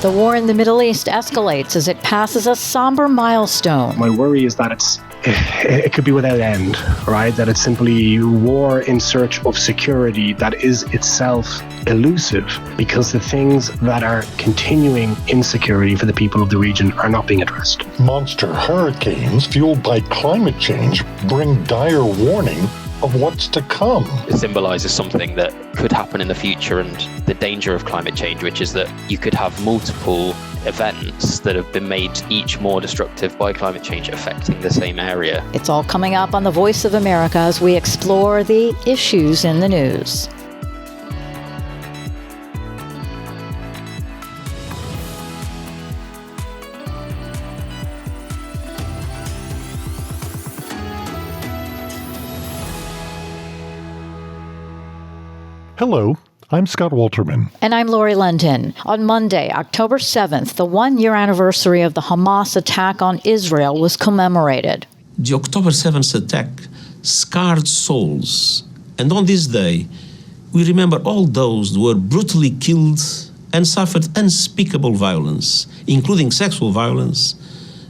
The war in the Middle East escalates as it passes a somber milestone. My worry is that it could be without end, right? That it's simply war in search of security that is itself elusive because the things that are continuing insecurity for the people of the region are not being addressed. Monster hurricanes fueled by climate change bring dire warning of what's to come. It symbolizes something that could happen in the future and the danger of climate change, which is that you could have multiple events that have been made each more destructive by climate change affecting the same area. It's all coming up on The Voice of America as we explore the issues in the news. Hello, I'm Scott Walterman. And I'm Lori London. On Monday, October 7th, the one-year anniversary of the Hamas attack on Israel was commemorated. The October 7th attack scarred souls. And on this day, we remember all those who were brutally killed and suffered unspeakable violence, including sexual violence,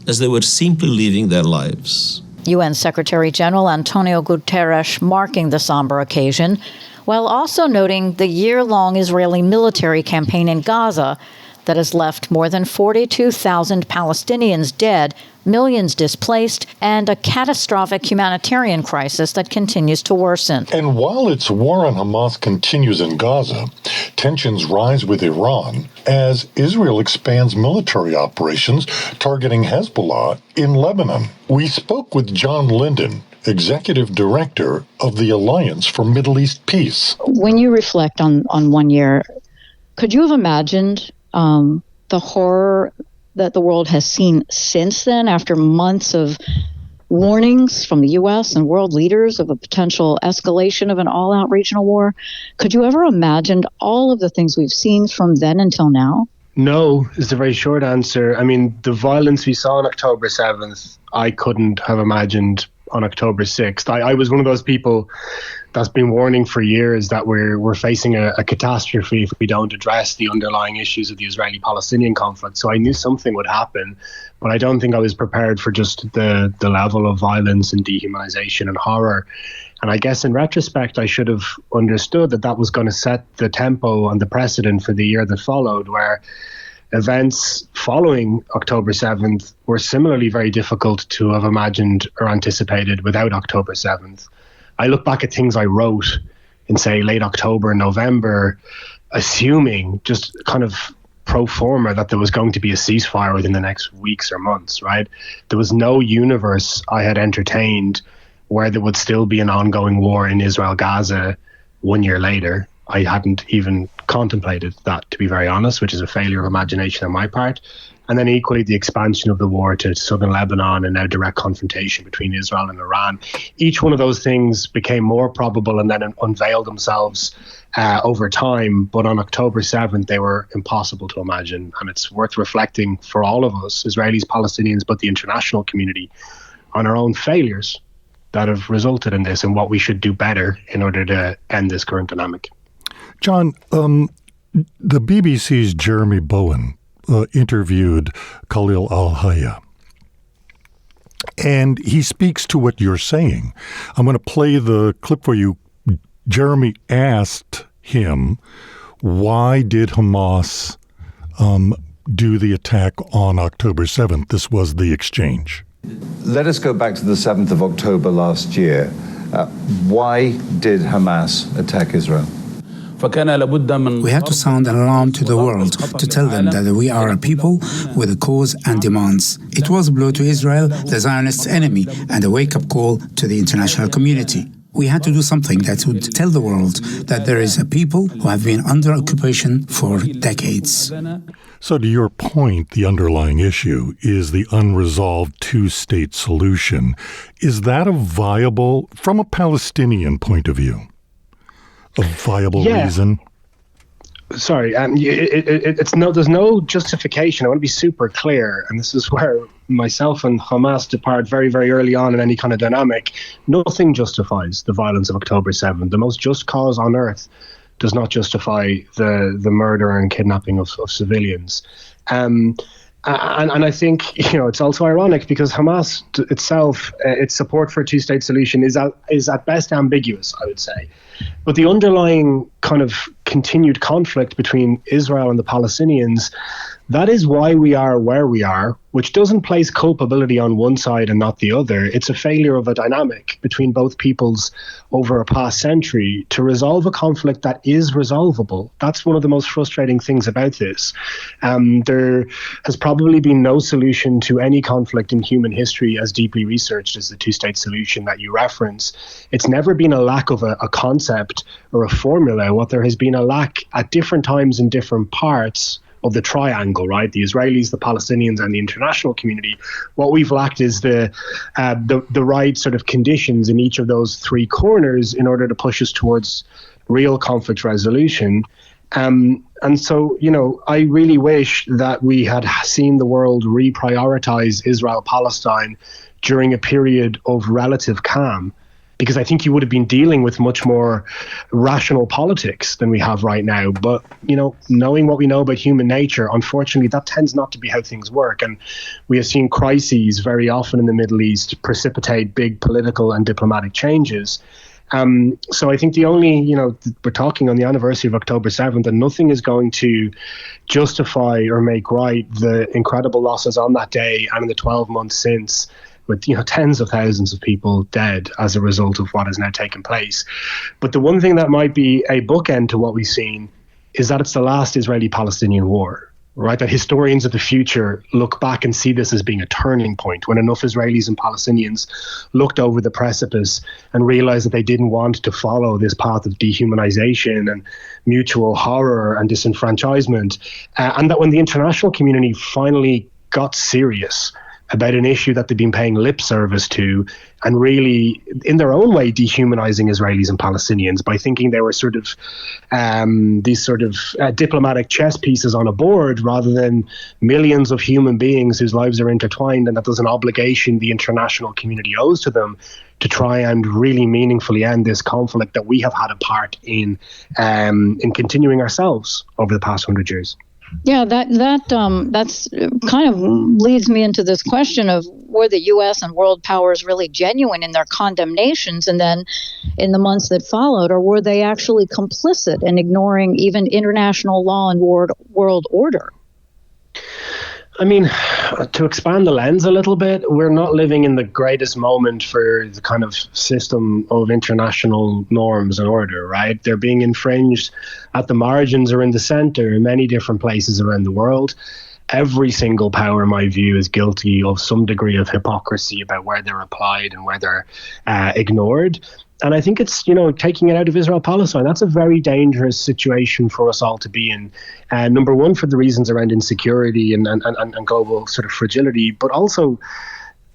as they were simply living their lives. UN Secretary General Antonio Guterres marking the somber occasion, while also noting the year-long Israeli military campaign in Gaza that has left more than 42,000 Palestinians dead, millions displaced, and a catastrophic humanitarian crisis that continues to worsen. And while its war on Hamas continues in Gaza, tensions rise with Iran as Israel expands military operations targeting Hezbollah in Lebanon. We spoke with John Lyndon, Executive Director of the Alliance for Middle East Peace. When you reflect on 1 year, could you have imagined the horror that the world has seen since then, after months of warnings from the U.S. and world leaders of a potential escalation of an all-out regional war? Could you ever imagine all of the things we've seen from then until now? No, is the very short answer. I mean, the violence we saw on October 7th, I couldn't have imagined on October 6th. I was one of those people that's been warning for years that we're facing a catastrophe if we don't address the underlying issues of the Israeli-Palestinian conflict. So I knew something would happen, but I don't think I was prepared for just the level of violence and dehumanization and horror. And I guess in retrospect, I should have understood that was going to set the tempo and the precedent for the year that followed, where events following October 7th were similarly very difficult to have imagined or anticipated without October 7th. I look back at things I wrote in, say, late October, November, assuming just kind of pro forma that there was going to be a ceasefire within the next weeks or months, right? There was no universe I had entertained where there would still be an ongoing war in Israel-Gaza 1 year later. I hadn't even contemplated that, to be very honest, which is a failure of imagination on my part. And then equally the expansion of the war to southern Lebanon and now direct confrontation between Israel and Iran. Each one of those things became more probable and then unveiled themselves over time. But on October 7th, they were impossible to imagine. And it's worth reflecting for all of us, Israelis, Palestinians, but the international community, on our own failures that have resulted in this and what we should do better in order to end this current dynamic. John, the BBC's Jeremy Bowen interviewed Khalil al-Hayya, and he speaks to what you're saying. I'm going to play the clip for you. Jeremy asked him, why did Hamas do the attack on October 7th? This was the exchange. Let us go back to the 7th of October last year. Why did Hamas attack Israel? We had to sound an alarm to the world to tell them that we are a people with a cause and demands. It was a blow to Israel, the Zionist enemy, and a wake-up call to the international community. We had to do something that would tell the world that there is a people who have been under occupation for decades. So to your point, the underlying issue is the unresolved two-state solution. Is that a viable, from a Palestinian point of view, a viable reason? Sorry, there's no justification. I want to be super clear, and this is where myself and Hamas depart very, very early on in any kind of dynamic. Nothing justifies the violence of October 7th. The most just cause on earth does not justify the murder and kidnapping of civilians. And I think, it's also ironic because Hamas itself, its support for a two-state solution is at best ambiguous, I would say. But the underlying kind of continued conflict between Israel and the Palestinians, that is why we are where we are, which doesn't place culpability on one side and not the other. It's a failure of a dynamic between both peoples over a past century to resolve a conflict that is resolvable. That's one of the most frustrating things about this. There has probably been no solution to any conflict in human history as deeply researched as the two-state solution that you reference. It's never been a lack of a concept or a formula. What there has been a lack at different times in different parts of the triangle, right? The Israelis, the Palestinians, and the international community. What we've lacked is the right sort of conditions in each of those three corners in order to push us towards real conflict resolution. And so, I really wish that we had seen the world reprioritize Israel-Palestine during a period of relative calm, because I think you would have been dealing with much more rational politics than we have right now. But, knowing what we know about human nature, unfortunately, that tends not to be how things work. And we have seen crises very often in the Middle East precipitate big political and diplomatic changes. So I think the only, we're talking on the anniversary of October 7th, and nothing is going to justify or make right the incredible losses on that day and in the 12 months since, with tens of thousands of people dead as a result of what has now taken place. But the one thing that might be a bookend to what we've seen is that it's the last Israeli-Palestinian war, right? That historians of the future look back and see this as being a turning point, when enough Israelis and Palestinians looked over the precipice and realized that they didn't want to follow this path of dehumanization and mutual horror and disenfranchisement, and that when the international community finally got serious about an issue that they've been paying lip service to, and really, in their own way, dehumanizing Israelis and Palestinians by thinking they were sort of these sort of diplomatic chess pieces on a board, rather than millions of human beings whose lives are intertwined, and that there's an obligation the international community owes to them to try and really meaningfully end this conflict that we have had a part in continuing ourselves over the past 100 years. Yeah, that's kind of leads me into this question of, were the U.S. and world powers really genuine in their condemnations, and then in the months that followed, or were they actually complicit in ignoring even international law and world order? I mean, to expand the lens a little bit, we're not living in the greatest moment for the kind of system of international norms and order, right? They're being infringed at the margins or in the center in many different places around the world. Every single power, in my view, is guilty of some degree of hypocrisy about where they're applied and where they're ignored. And I think it's, taking it out of Israel-Palestine, that's a very dangerous situation for us all to be in. Number one, for the reasons around insecurity and global sort of fragility, but also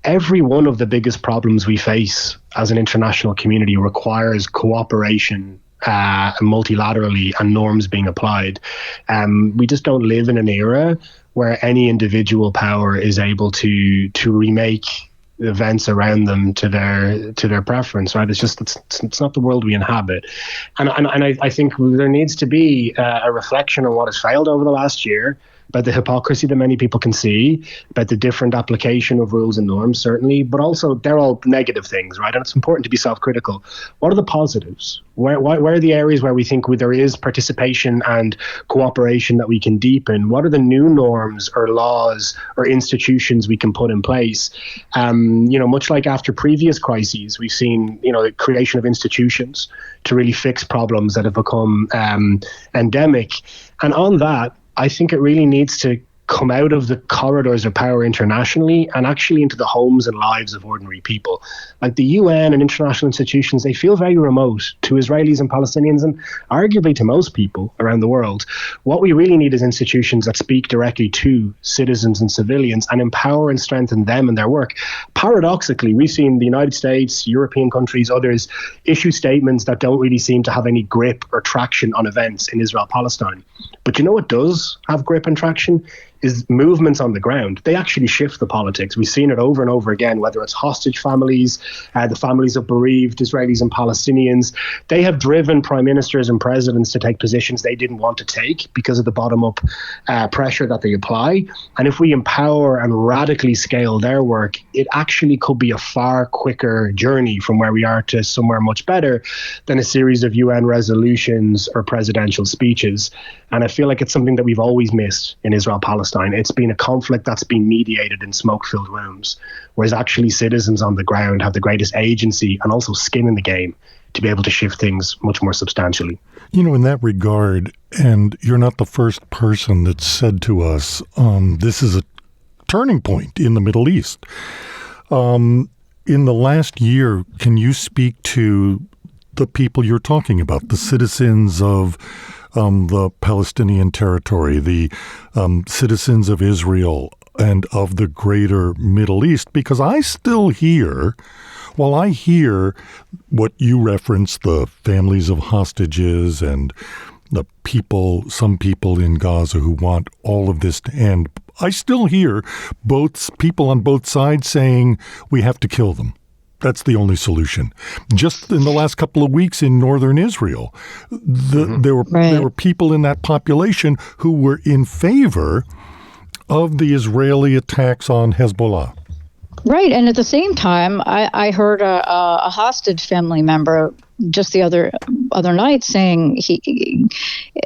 every one of the biggest problems we face as an international community requires cooperation multilaterally and norms being applied. We just don't live in an era where any individual power is able to remake events around them to their preference, right? It's not the world we inhabit, and I think there needs to be a reflection on what has failed over the last year, about the hypocrisy that many people can see, about the different application of rules and norms, certainly, but also they're all negative things, right? And it's important to be self-critical. What are the positives? Where are the areas where we think there is participation and cooperation that we can deepen? What are the new norms or laws or institutions we can put in place? Much like after previous crises, we've seen, the creation of institutions to really fix problems that have become endemic. And on that, I think it really needs to come out of the corridors of power internationally and actually into the homes and lives of ordinary people. Like the UN and international institutions, they feel very remote to Israelis and Palestinians, and arguably to most people around the world. What we really need is institutions that speak directly to citizens and civilians and empower and strengthen them in their work. Paradoxically, we've seen the United States, European countries, others issue statements that don't really seem to have any grip or traction on events in Israel-Palestine. But you know what does have grip and traction is movements on the ground. They actually shift the politics. We've seen it over and over again, whether it's hostage families, the families of bereaved Israelis and Palestinians. They have driven prime ministers and presidents to take positions they didn't want to take because of the bottom-up pressure that they apply. And if we empower and radically scale their work, it actually could be a far quicker journey from where we are to somewhere much better than a series of UN resolutions or presidential speeches. And I feel like it's something that we've always missed in Israel-Palestine. It's been a conflict that's been mediated in smoke-filled rooms, whereas actually citizens on the ground have the greatest agency and also skin in the game to be able to shift things much more substantially. You know, in that regard, and you're not the first person that's said to us, this is a turning point in the Middle East. In the last year, can you speak to the people you're talking about, the citizens of the Palestinian territory, the citizens of Israel and of the greater Middle East? Because I still hear, while I hear what you reference, the families of hostages and the people, some people in Gaza who want all of this to end, I still hear both people on both sides saying we have to kill them. That's the only solution. Just in the last couple of weeks in northern Israel, there were people in that population who were in favor of the Israeli attacks on Hezbollah. Right, and at the same time, I heard a hostage family member just the other night saying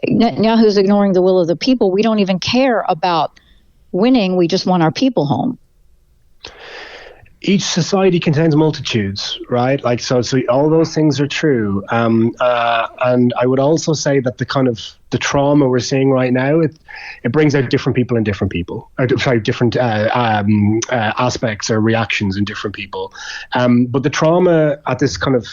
Netanyahu's ignoring the will of the people. We don't even care about winning. We just want our people home. Each society contains multitudes, right? Like so all those things are true. And I would also say that the trauma we're seeing right now, it brings out different people in different people, different aspects or reactions in different people. But the trauma at this kind of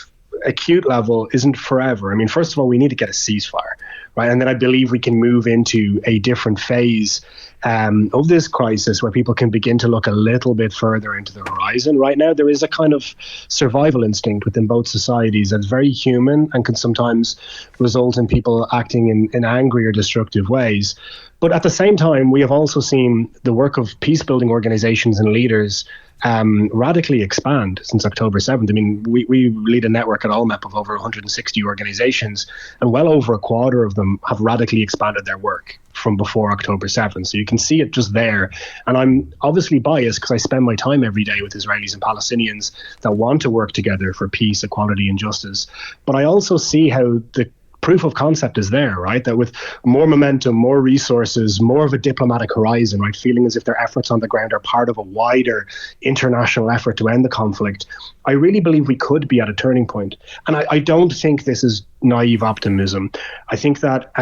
acute level isn't forever. I mean, first of all, we need to get a ceasefire, right? And then I believe we can move into a different phase of this crisis where people can begin to look a little bit further into the horizon. Right now, there is a kind of survival instinct within both societies that's very human and can sometimes result in people acting in angry or destructive ways. But at the same time, we have also seen the work of peace-building organizations and leaders radically expand since October 7th. I mean, we lead a network at Allmep of over 160 organizations, and well over a quarter of them have radically expanded their work from before October 7th. So you can see it just there. And I'm obviously biased because I spend my time every day with Israelis and Palestinians that want to work together for peace, equality, and justice. But I also see how the proof of concept is there, right? That with more momentum, more resources, more of a diplomatic horizon, right? Feeling as if their efforts on the ground are part of a wider international effort to end the conflict. I really believe we could be at a turning point. And I don't think this is naive optimism. I think that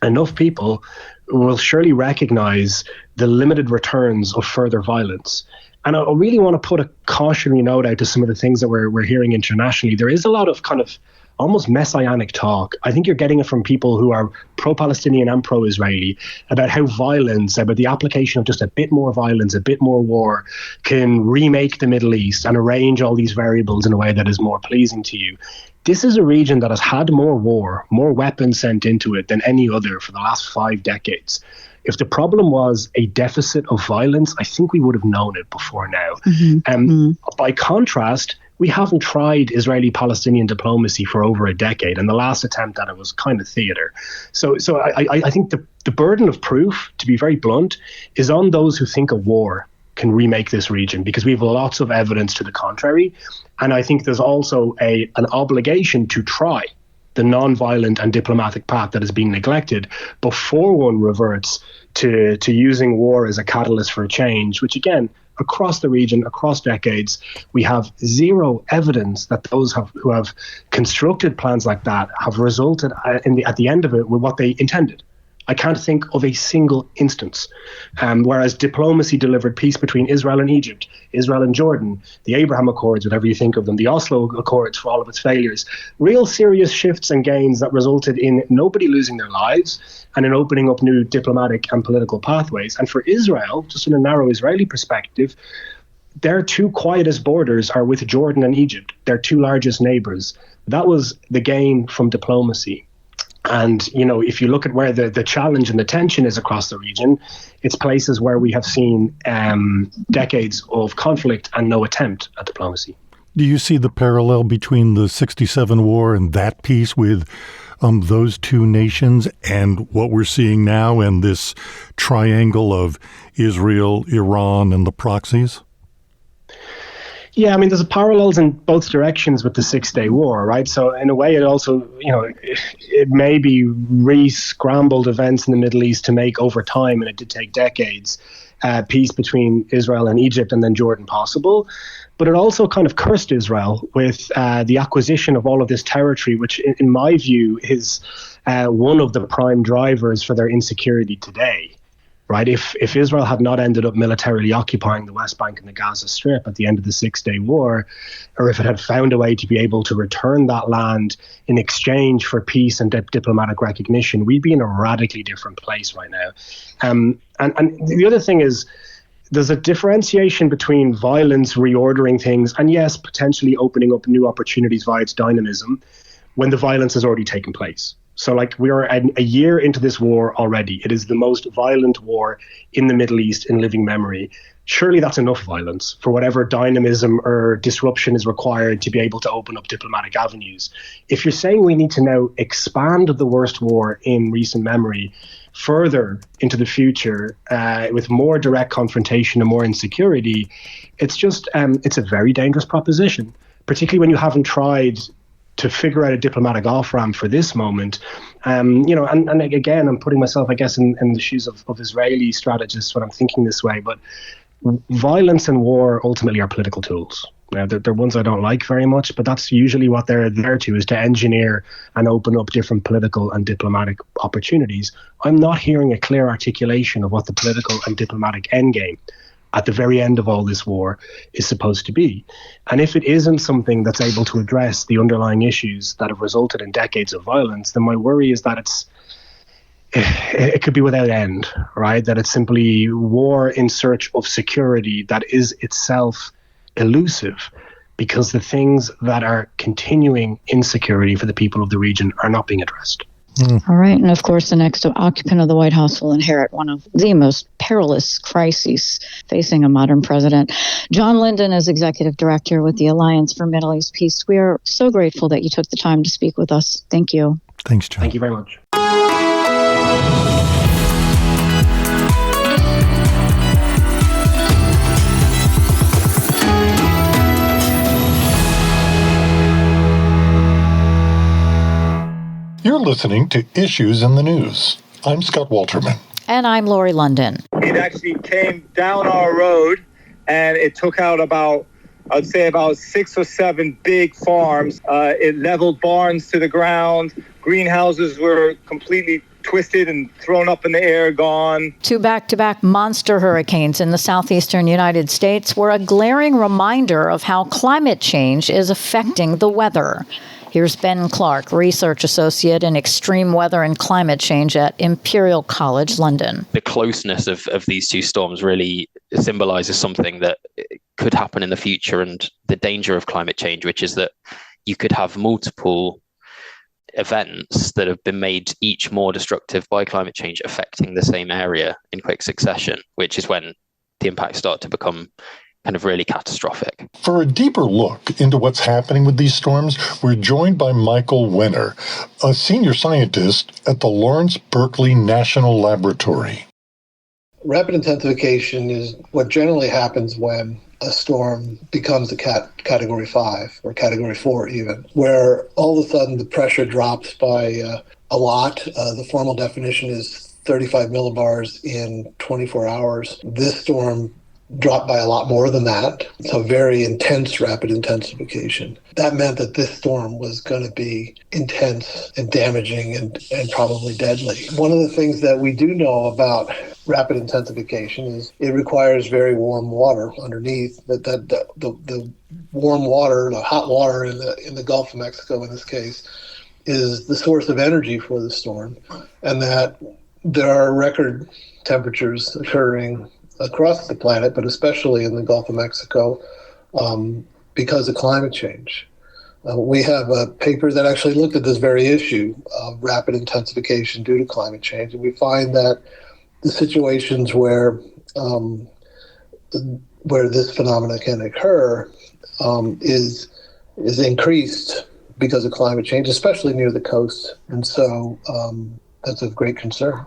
enough people will surely recognize the limited returns of further violence. And I really want to put a cautionary note out to some of the things that we're hearing internationally. There is a lot of kind of almost messianic talk. I think you're getting it from people who are pro-Palestinian and pro-Israeli about how violence, about the application of just a bit more violence, a bit more war can remake the Middle East and arrange all these variables in a way that is more pleasing to you. This is a region that has had more war, more weapons sent into it than any other for the last 5 decades. If the problem was a deficit of violence, I think we would have known it before now. By contrast, we haven't tried Israeli-Palestinian diplomacy for over a decade, and the last attempt at it was kind of theater. So I think the burden of proof, to be very blunt, is on those who think a war can remake this region, because we have lots of evidence to the contrary. And I think there's also an obligation to try the non-violent and diplomatic path that is being neglected before one reverts to using war as a catalyst for a change, which again, across the region, across decades, we have zero evidence that those who have constructed plans like that have resulted at the end of it with what they intended. I can't think of a single instance. Whereas diplomacy delivered peace between Israel and Egypt, Israel and Jordan, the Abraham Accords, whatever you think of them, the Oslo Accords for all of its failures, real serious shifts and gains that resulted in nobody losing their lives and in opening up new diplomatic and political pathways. And for Israel, just in a narrow Israeli perspective, their 2 quietest borders are with Jordan and Egypt, their 2 largest neighbors. That was the gain from diplomacy. And, if you look at where the challenge and the tension is across the region, it's places where we have seen decades of conflict and no attempt at diplomacy. Do you see the parallel between the 67 war and that piece with those two nations and what we're seeing now and this triangle of Israel, Iran, and the proxies? Yeah, there's parallels in both directions with the 6-Day War, right? So in a way, it also, it may be re-scrambled events in the Middle East to make over time, and it did take decades, peace between Israel and Egypt and then Jordan possible. But it also kind of cursed Israel with the acquisition of all of this territory, which in my view is one of the prime drivers for their insecurity today. Right, if Israel had not ended up militarily occupying the West Bank and the Gaza Strip at the end of the 6-Day War, or if it had found a way to be able to return that land in exchange for peace and diplomatic recognition, we'd be in a radically different place right now. And the other thing is, there's a differentiation between violence reordering things and, yes, potentially opening up new opportunities via its dynamism when the violence has already taken place. So we are a year into this war already. It is the most violent war in the Middle East in living memory. Surely that's enough violence for whatever dynamism or disruption is required to be able to open up diplomatic avenues. If you're saying we need to now expand the worst war in recent memory further into the future with more direct confrontation and more insecurity, it's just it's a very dangerous proposition, particularly when you haven't tried to figure out a diplomatic off-ramp for this moment. And again, I'm putting myself, I guess, in the shoes of Israeli strategists when I'm thinking this way, but violence and war ultimately are political tools. They're ones I don't like very much, but that's usually what they're there to, is to engineer and open up different political and diplomatic opportunities. I'm not hearing a clear articulation of what the political and diplomatic endgame at the very end of all this war is supposed to be. And if it isn't something that's able to address the underlying issues that have resulted in decades of violence, then my worry is that it could be without end, right? That it's simply war in search of security that is itself elusive, because the things that are continuing insecurity for the people of the region are not being addressed. All right. And of course, the next occupant of the White House will inherit one of the most perilous crises facing a modern president. John Lyndon is executive director with the Alliance for Middle East Peace. We are so grateful that you took the time to speak with us. Thank you. Thanks, John. Thank you very much. You're listening to Issues in the News. I'm Scott Walterman. And I'm Lori London. It actually came down our road, and it took out about 6 or 7 big farms. It leveled barns to the ground. Greenhouses were completely twisted and thrown up in the air, gone. 2 back-to-back monster hurricanes in the southeastern United States were a glaring reminder of how climate change is affecting the weather. Here's Ben Clark, research associate in extreme weather and climate change at Imperial College London. The closeness of these two storms really symbolizes something that could happen in the future, and the danger of climate change, which is that you could have multiple events that have been made each more destructive by climate change affecting the same area in quick succession, which is when the impacts start to become kind of really catastrophic. For a deeper look into what's happening with these storms, we're joined by Michael Wehner, a senior scientist at the Lawrence Berkeley National Laboratory. Rapid intensification is what generally happens when a storm becomes a category 5 or category 4 even, where all of a sudden the pressure drops by a lot. The formal definition is 35 millibars in 24 hours. This storm dropped by a lot more than that. So very intense rapid intensification. That meant that this storm was going to be intense and damaging and probably deadly. One of the things that we do know about rapid intensification is it requires very warm water underneath. The warm water, the hot water in the Gulf of Mexico in this case, is the source of energy for the storm, and that there are record temperatures occurring across the planet, but especially in the Gulf of Mexico, because of climate change. We have a paper that actually looked at this very issue of rapid intensification due to climate change, and we find that the situations where this phenomena can occur is increased because of climate change, especially near the coast, and so that's of great concern.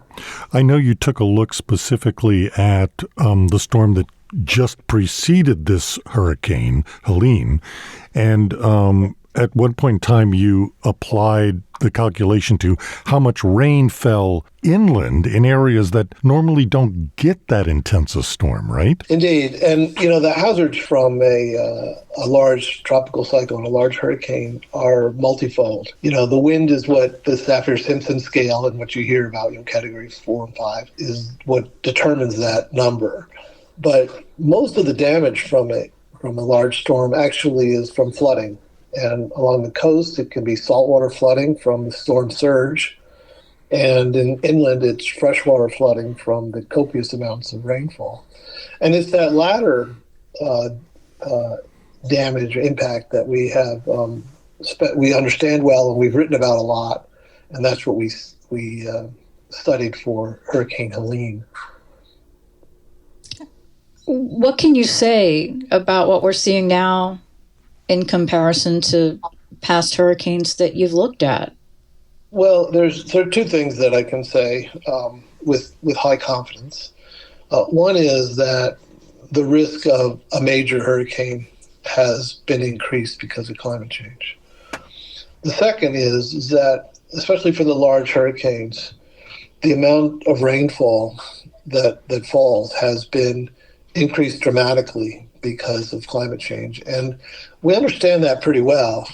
I know you took a look specifically at the storm that just preceded this hurricane, Helene, and at one point in time you applied the calculation to how much rain fell inland in areas that normally don't get that intense a storm, right? Indeed. And, the hazards from a large tropical cyclone, a large hurricane, are multifold. The wind is what the Saffir-Simpson scale and what you hear about, categories 4 and 5, is what determines that number. But most of the damage from a large storm actually is from flooding. And along the coast, it can be saltwater flooding from the storm surge. And in inland, it's freshwater flooding from the copious amounts of rainfall. And it's that latter damage or impact that we have we understand well and we've written about a lot. And that's what we studied for Hurricane Helene. What can you say about what we're seeing now in comparison to past hurricanes that you've looked at? Well, there are two things that I can say with high confidence. One is that the risk of a major hurricane has been increased because of climate change. The second is that, especially for the large hurricanes, the amount of rainfall that falls has been increased dramatically because of climate change. And we understand that pretty well.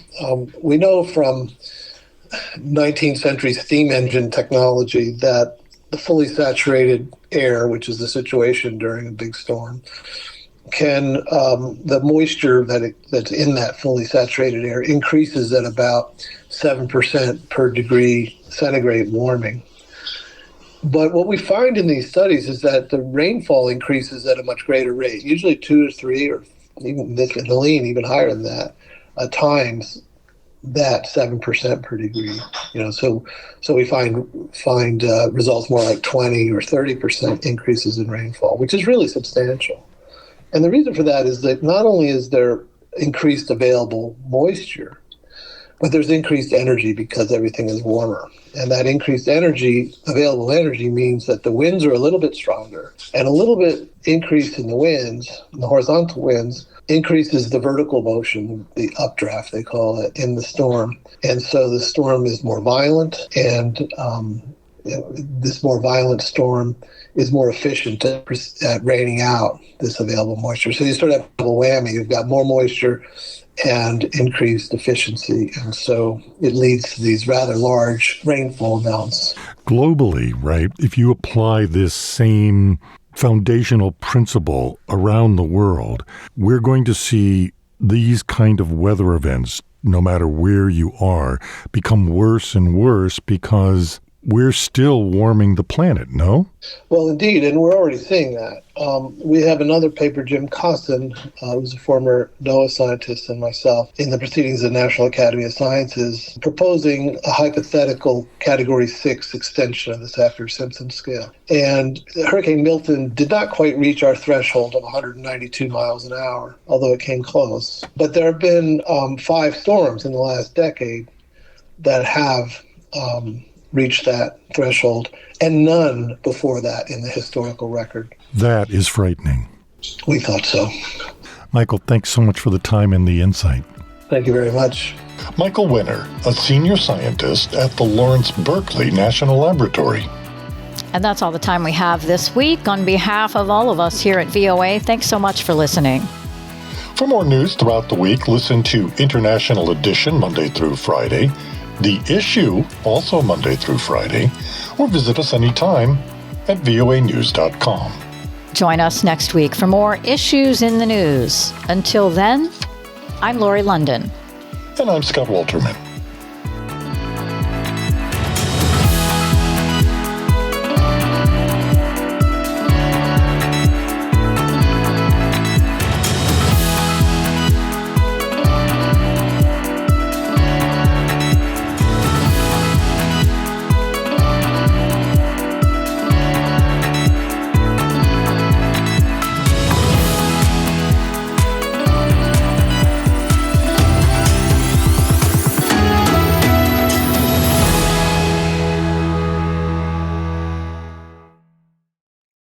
We know from 19th century steam engine technology that the fully saturated air, which is the situation during a big storm, the moisture that's in that fully saturated air increases at about 7% per degree centigrade warming. But what we find in these studies is that the rainfall increases at a much greater rate, usually 2 to 3, or even this in Helene, even higher than that, times that 7% per degree. So we find results more like 20 or 30% increases in rainfall, which is really substantial. And the reason for that is that not only is there increased available moisture, but there's increased energy because everything is warmer. And that increased available energy, means that the winds are a little bit stronger. And a little bit increase in the winds, the horizontal winds, increases the vertical motion, the updraft they call it, in the storm. And so the storm is more violent, and this more violent storm is more efficient at raining out this available moisture. So you sort of have a double whammy. You've got more moisture and increased efficiency. And so it leads to these rather large rainfall amounts. Globally, right, if you apply this same foundational principle around the world, we're going to see these kind of weather events, no matter where you are, become worse and worse because we're still warming the planet, no? Well, indeed, and we're already seeing that. We have another paper, Jim Costin, who's a former NOAA scientist, and myself, in the Proceedings of the National Academy of Sciences, proposing a hypothetical Category 6 extension of the Saffir-Simpson scale. And Hurricane Milton did not quite reach our threshold of 192 miles an hour, although it came close. But there have been 5 storms in the last decade that have reached that threshold, and none before that in the historical record. That is frightening. We thought so. Michael, thanks so much for the time and the insight. Thank you very much. Michael Wehner, a senior scientist at the Lawrence Berkeley National Laboratory. And that's all the time we have this week. On behalf of all of us here at VOA, thanks so much for listening. For more news throughout the week, listen to International Edition Monday through Friday, The Issue, also Monday through Friday, or visit us anytime at voanews.com. Join us next week for more issues in the news. Until then, I'm Lori London. And I'm Scott Walterman.